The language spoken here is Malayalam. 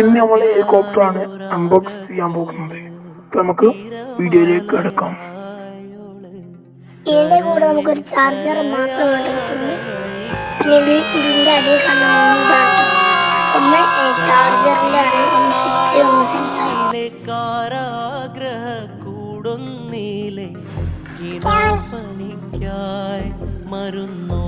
ഇന്ന് നമ്മൾ ഹെലികോപ്റ്ററാണ് അൺബോക്സ് ചെയ്യാൻ പോകുന്നത്. അപ്പൊ നമുക്ക് വീഡിയോയിലേക്ക് കിടക്കാം. ഇതിന്റെ കൂടെ നമുക്കൊരു ചാർജർ മാത്രമാണ് കിട്ടുന്നത്. പിന്നെ ഇതിന്റെ അടിയിൽ കാണുന്നതാണ് ഒന്ന് ചാർജറിന്റെ ആണ്, ഒന്ന് സ്വിച്ച്, ഒന്ന് സെൻസർ. കൂടുന്നിലെ പണിക്കായി മരുന്നോ